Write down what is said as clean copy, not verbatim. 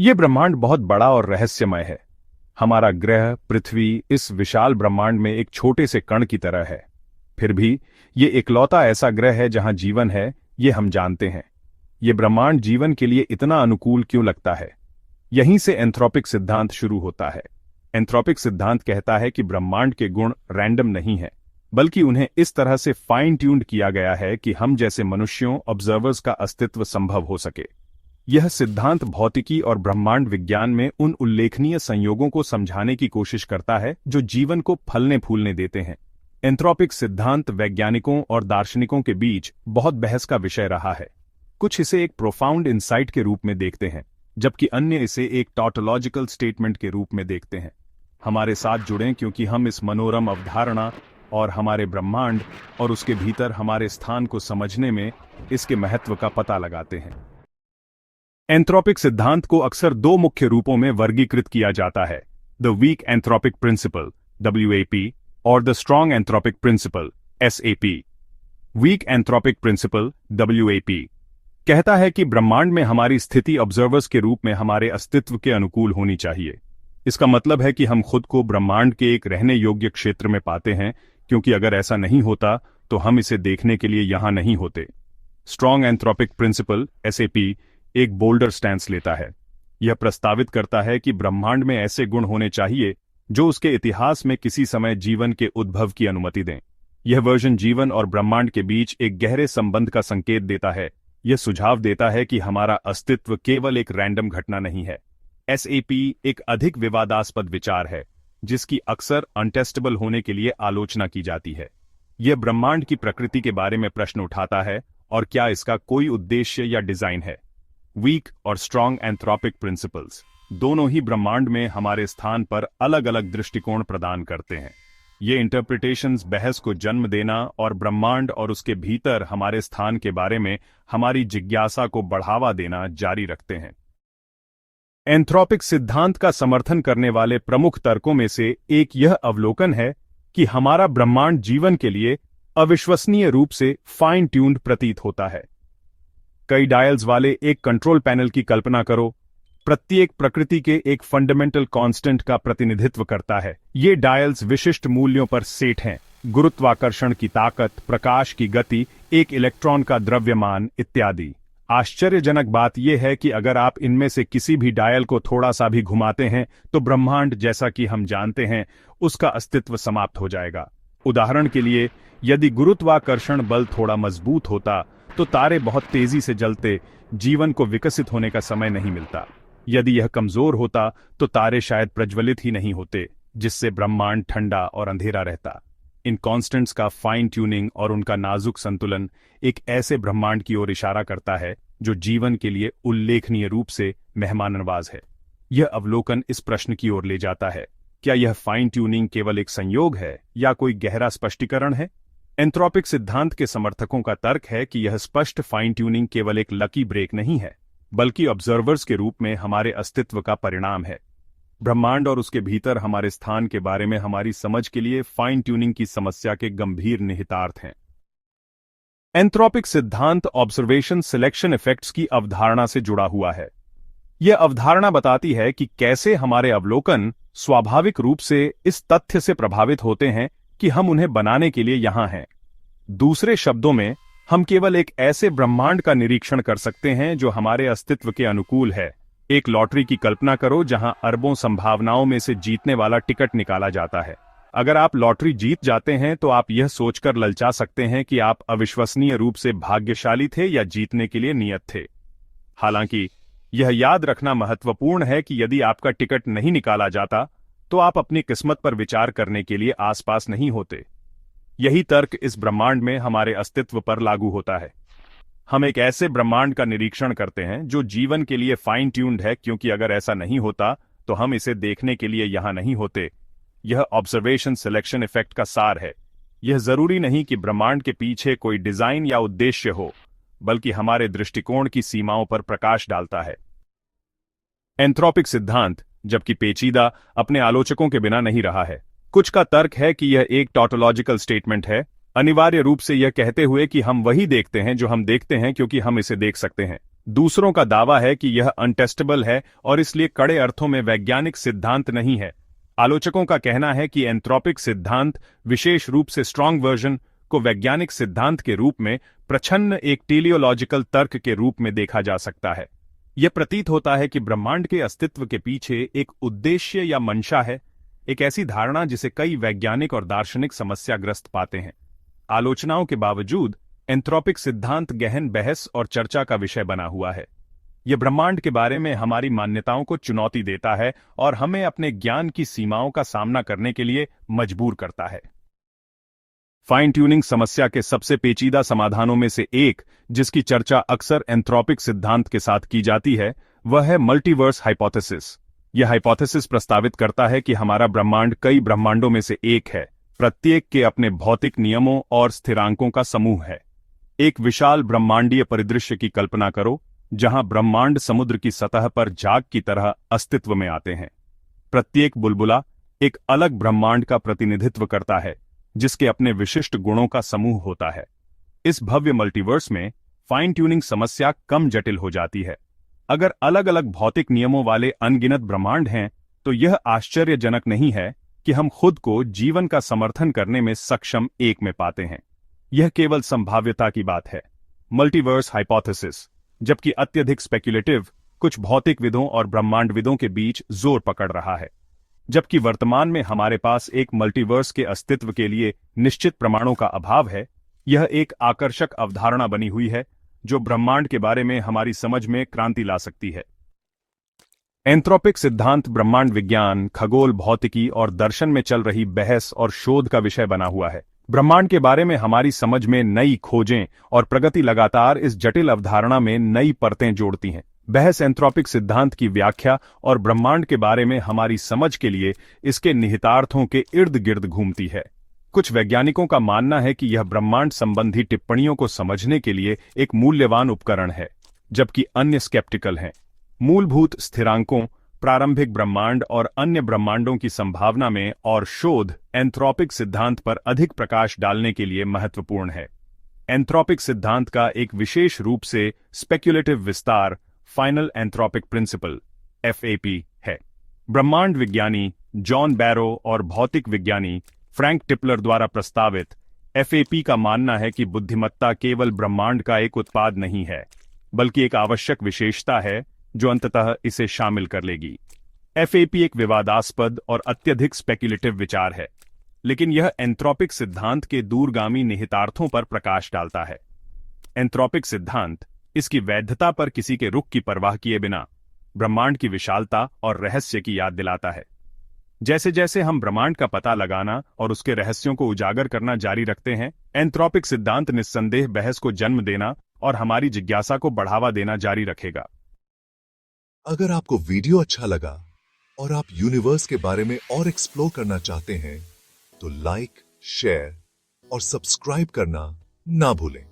ये ब्रह्मांड बहुत बड़ा और रहस्यमय है। हमारा ग्रह पृथ्वी इस विशाल ब्रह्मांड में एक छोटे से कण की तरह है। फिर भी ये इकलौता ऐसा ग्रह है जहां जीवन है, ये हम जानते हैं। ये ब्रह्मांड जीवन के लिए इतना अनुकूल क्यों लगता है? यहीं से एंथ्रोपिक सिद्धांत शुरू होता है। एंथ्रोपिक सिद्धांत कहता है कि ब्रह्मांड के गुण रैंडम नहीं है, बल्कि उन्हें इस तरह से फाइन ट्यून्ड किया गया है कि हम जैसे मनुष्यों ऑब्जर्वर्स का अस्तित्व संभव हो सके। यह सिद्धांत भौतिकी और ब्रह्मांड विज्ञान में उन उल्लेखनीय संयोगों को समझाने की कोशिश करता है जो जीवन को फलने फूलने देते हैं। एंथ्रोपिक सिद्धांत वैज्ञानिकों और दार्शनिकों के बीच बहुत बहस का विषय रहा है। कुछ इसे एक प्रोफाउंड इंसाइट के रूप में देखते हैं, जबकि अन्य इसे एक टॉटोलॉजिकल स्टेटमेंट के रूप में देखते हैं। हमारे साथ जुड़ें क्योंकि हम इस मनोरम अवधारणा और हमारे ब्रह्मांड और उसके भीतर हमारे स्थान को समझने में इसके महत्व का पता लगाते हैं। एंथ्रोपिक सिद्धांत को अक्सर दो मुख्य रूपों में वर्गीकृत किया जाता है, the weak anthropic principle WAP और the strong anthropic principle SAP। Weak anthropic principle WAP कहता है कि ब्रह्मांड में हमारी स्थिति ऑब्जर्वर्स के रूप में हमारे अस्तित्व के अनुकूल होनी चाहिए। इसका मतलब है कि हम खुद को ब्रह्मांड के एक रहने योग्य क्षेत्र में पाते हैं, क्योंकि अगर ऐसा नहीं होता तो हम इसे देखने के लिए यहां नहीं होते। स्ट्रॉन्ग एंथ्रोपिक प्रिंसिपल SAP एक बोल्डर स्टैंस लेता है। यह प्रस्तावित करता है कि ब्रह्मांड में ऐसे गुण होने चाहिए जो उसके इतिहास में किसी समय जीवन के उद्भव की अनुमति दें। यह वर्जन जीवन और ब्रह्मांड के बीच एक गहरे संबंध का संकेत देता है। यह सुझाव देता है कि हमारा अस्तित्व केवल एक रैंडम घटना नहीं है। SAP एक अधिक विवादास्पद विचार है, जिसकी अक्सर अनटेस्टेबल होने के लिए आलोचना की जाती है। यह ब्रह्मांड की प्रकृति के बारे में प्रश्न उठाता है और क्या इसका कोई उद्देश्य या डिजाइन है। वीक और स्ट्रॉन्ग एंथ्रोपिक प्रिंसिपल्स दोनों ही ब्रह्मांड में हमारे स्थान पर अलग अलग दृष्टिकोण प्रदान करते हैं। ये इंटरप्रिटेशंस बहस को जन्म देना और ब्रह्मांड और उसके भीतर हमारे स्थान के बारे में हमारी जिज्ञासा को बढ़ावा देना जारी रखते हैं। एंथ्रोपिक सिद्धांत का समर्थन करने वाले प्रमुख तर्कों में से एक यह अवलोकन है कि हमारा ब्रह्मांड जीवन के लिए अविश्वसनीय रूप से फाइन ट्यून्ड प्रतीत होता है। कई डायल्स वाले एक कंट्रोल पैनल की कल्पना करो। प्रत्येक प्रकृति के एक फंडामेंटल कांस्टेंट का प्रतिनिधित्व करता है। ये डायल्स विशिष्ट मूल्यों पर सेट हैं: गुरुत्वाकर्षण की ताकत, प्रकाश की गति, एक इलेक्ट्रॉन का द्रव्यमान इत्यादि। आश्चर्यजनक बात यह है कि अगर आप इनमें से किसी भी डायल को थोड़ा सा भी घुमाते हैं तो ब्रह्मांड जैसा कि हम जानते हैं उसका अस्तित्व समाप्त हो जाएगा। उदाहरण के लिए, यदि गुरुत्वाकर्षण बल थोड़ा मजबूत होता तो तारे बहुत तेजी से जलते, जीवन को विकसित होने का समय नहीं मिलता। यदि यह कमजोर होता तो तारे शायद प्रज्वलित ही नहीं होते, जिससे ब्रह्मांड ठंडा और अंधेरा रहता। इन कॉन्स्टेंट्स का फाइन ट्यूनिंग और उनका नाजुक संतुलन एक ऐसे ब्रह्मांड की ओर इशारा करता है जो जीवन के लिए उल्लेखनीय रूप से मेहमाननवाज है। यह अवलोकन इस प्रश्न की ओर ले जाता है, क्या यह फाइन ट्यूनिंग केवल एक संयोग है या कोई गहरा स्पष्टीकरण है? एंथ्रोपिक सिद्धांत के समर्थकों का तर्क है कि यह स्पष्ट फाइन ट्यूनिंग केवल एक लकी ब्रेक नहीं है, बल्कि ऑब्जर्वर्स के रूप में हमारे अस्तित्व का परिणाम है। ब्रह्मांड और उसके भीतर हमारे स्थान के बारे में हमारी समझ के लिए फाइन ट्यूनिंग की समस्या के गंभीर निहितार्थ हैं। एंथ्रोपिक सिद्धांत ऑब्जर्वेशन सिलेक्शन इफेक्ट्स की अवधारणा से जुड़ा हुआ है। यह अवधारणा बताती है कि कैसे हमारे अवलोकन स्वाभाविक रूप से इस तथ्य से प्रभावित होते हैं कि हम उन्हें बनाने के लिए यहां हैं। दूसरे शब्दों में, हम केवल एक ऐसे ब्रह्मांड का निरीक्षण कर सकते हैं जो हमारे अस्तित्व के अनुकूल है। एक लॉटरी की कल्पना करो जहां अरबों संभावनाओं में से जीतने वाला टिकट निकाला जाता है। अगर आप लॉटरी जीत जाते हैं तो आप यह सोचकर ललचा सकते हैं कि आप अविश्वसनीय रूप से भाग्यशाली थे या जीतने के लिए नियत थे। हालांकि यह याद रखना महत्वपूर्ण है कि यदि आपका टिकट नहीं निकाला जाता तो आप अपनी किस्मत पर विचार करने के लिए आसपास नहीं होते। यही तर्क इस ब्रह्मांड में हमारे अस्तित्व पर लागू होता है। हम एक ऐसे ब्रह्मांड का निरीक्षण करते हैं जो जीवन के लिए फाइन ट्यून्ड है, क्योंकि अगर ऐसा नहीं होता तो हम इसे देखने के लिए यहां नहीं होते। यह ऑब्जर्वेशन सिलेक्शन इफेक्ट का सार है। यह जरूरी नहीं कि ब्रह्मांड के पीछे कोई डिजाइन या उद्देश्य हो, बल्कि हमारे दृष्टिकोण की सीमाओं पर प्रकाश डालता है। एंथ्रोपिक सिद्धांत, जबकि पेचीदा, अपने आलोचकों के बिना नहीं रहा है। कुछ का तर्क है कि यह एक टॉटोलॉजिकल स्टेटमेंट है, अनिवार्य रूप से यह कहते हुए कि हम वही देखते हैं जो हम देखते हैं क्योंकि हम इसे देख सकते हैं। दूसरों का दावा है कि यह अनटेस्टेबल है और इसलिए कड़े अर्थों में वैज्ञानिक सिद्धांत नहीं है। आलोचकों का कहना है कि एंथ्रोपिक सिद्धांत, विशेष रूप से स्ट्रॉन्ग वर्जन, को वैज्ञानिक सिद्धांत के रूप में प्रछन्न एक टेलियोलॉजिकल तर्क के रूप में देखा जा सकता है। यह प्रतीत होता है कि ब्रह्मांड के अस्तित्व के पीछे एक उद्देश्य या मंशा है, एक ऐसी धारणा जिसे कई वैज्ञानिक और दार्शनिक समस्याग्रस्त पाते हैं। आलोचनाओं के बावजूद एंथ्रोपिक सिद्धांत गहन बहस और चर्चा का विषय बना हुआ है। यह ब्रह्मांड के बारे में हमारी मान्यताओं को चुनौती देता है और हमें अपने ज्ञान की सीमाओं का सामना करने के लिए मजबूर करता है। फाइन ट्यूनिंग समस्या के सबसे पेचीदा समाधानों में से एक, जिसकी चर्चा अक्सर एंथ्रोपिक सिद्धांत के साथ की जाती है, वह है मल्टीवर्स हाइपोथेसिस। यह हाइपोथेसिस प्रस्तावित करता है कि हमारा ब्रह्मांड कई ब्रह्मांडों में से एक है, प्रत्येक के अपने भौतिक नियमों और स्थिरांकों का समूह है। एक विशाल ब्रह्मांडीय परिदृश्य की कल्पना करो, जहां ब्रह्मांड समुद्र की सतह पर झाग की तरह अस्तित्व में आते हैं। प्रत्येक बुलबुला एक अलग ब्रह्मांड का प्रतिनिधित्व करता है, जिसके अपने विशिष्ट गुणों का समूह होता है। इस भव्य मल्टीवर्स में फाइन ट्यूनिंग समस्या कम जटिल हो जाती है। अगर अलग अलग भौतिक नियमों वाले अनगिनत ब्रह्मांड हैं, तो यह आश्चर्यजनक नहीं है कि हम खुद को जीवन का समर्थन करने में सक्षम एक में पाते हैं। यह केवल संभाव्यता की बात है, मल्टीवर्स हाइपोथेसिस, जबकि अत्यधिक स्पेक्युलेटिव कुछ भौतिकविदों और ब्रह्मांडविदों के बीच जोर पकड़ रहा है। जबकि वर्तमान में हमारे पास एक मल्टीवर्स के अस्तित्व के लिए निश्चित प्रमाणों का अभाव है, यह एक आकर्षक अवधारणा बनी हुई है जो ब्रह्मांड के बारे में हमारी समझ में क्रांति ला सकती है। एंथ्रोपिक सिद्धांत ब्रह्मांड विज्ञान, खगोल भौतिकी और दर्शन में चल रही बहस और शोध का विषय बना हुआ है। ब्रह्मांड के बारे में हमारी समझ में नई खोजें और प्रगति लगातार इस जटिल अवधारणा में नई परतें जोड़ती हैं। बहस एंथ्रोपिक सिद्धांत की व्याख्या और ब्रह्मांड के बारे में हमारी समझ के लिए इसके निहितार्थों के इर्द गिर्द घूमती है। कुछ वैज्ञानिकों का मानना है कि यह ब्रह्मांड संबंधी टिप्पणियों को समझने के लिए एक मूल्यवान उपकरण है, जबकि अन्य स्केप्टिकल हैं। मूलभूत स्थिरांकों, प्रारंभिक ब्रह्मांड और अन्य ब्रह्मांडों की संभावना में और शोध एंथ्रोपिक सिद्धांत पर अधिक प्रकाश डालने के लिए महत्वपूर्ण है। एंथ्रोपिक सिद्धांत का एक विशेष रूप से स्पेक्युलेटिव विस्तार फाइनल एंथ्रोपिक प्रिंसिपल (FAP) है। ब्रह्मांड विज्ञानी जॉन बैरो और भौतिक विज्ञानी फ्रैंक टिपलर द्वारा प्रस्तावित FAP का मानना है कि बुद्धिमत्ता केवल ब्रह्मांड का एक उत्पाद नहीं है, बल्कि एक आवश्यक विशेषता है जो अंततः इसे शामिल कर लेगी। FAP एक विवादास्पद और अत्यधिक स्पेक्युलेटिव विचार है, लेकिन यह एंथ्रोपिक सिद्धांत के दूरगामी निहितार्थों पर प्रकाश डालता है। एंथ्रोपिक सिद्धांत इसकी वैधता पर किसी के रुख की परवाह किए बिना ब्रह्मांड की विशालता और रहस्य की याद दिलाता है। जैसे जैसे हम ब्रह्मांड का पता लगाना और उसके रहस्यों को उजागर करना जारी रखते हैं, एंथ्रोपिक सिद्धांत निस्संदेह बहस को जन्म देना और हमारी जिज्ञासा को बढ़ावा देना जारी रखेगा। अगर आपको वीडियो अच्छा लगा और आप यूनिवर्स के बारे में और एक्सप्लोर करना चाहते हैं, तो लाइक, शेयर और सब्सक्राइब करना ना भूलें।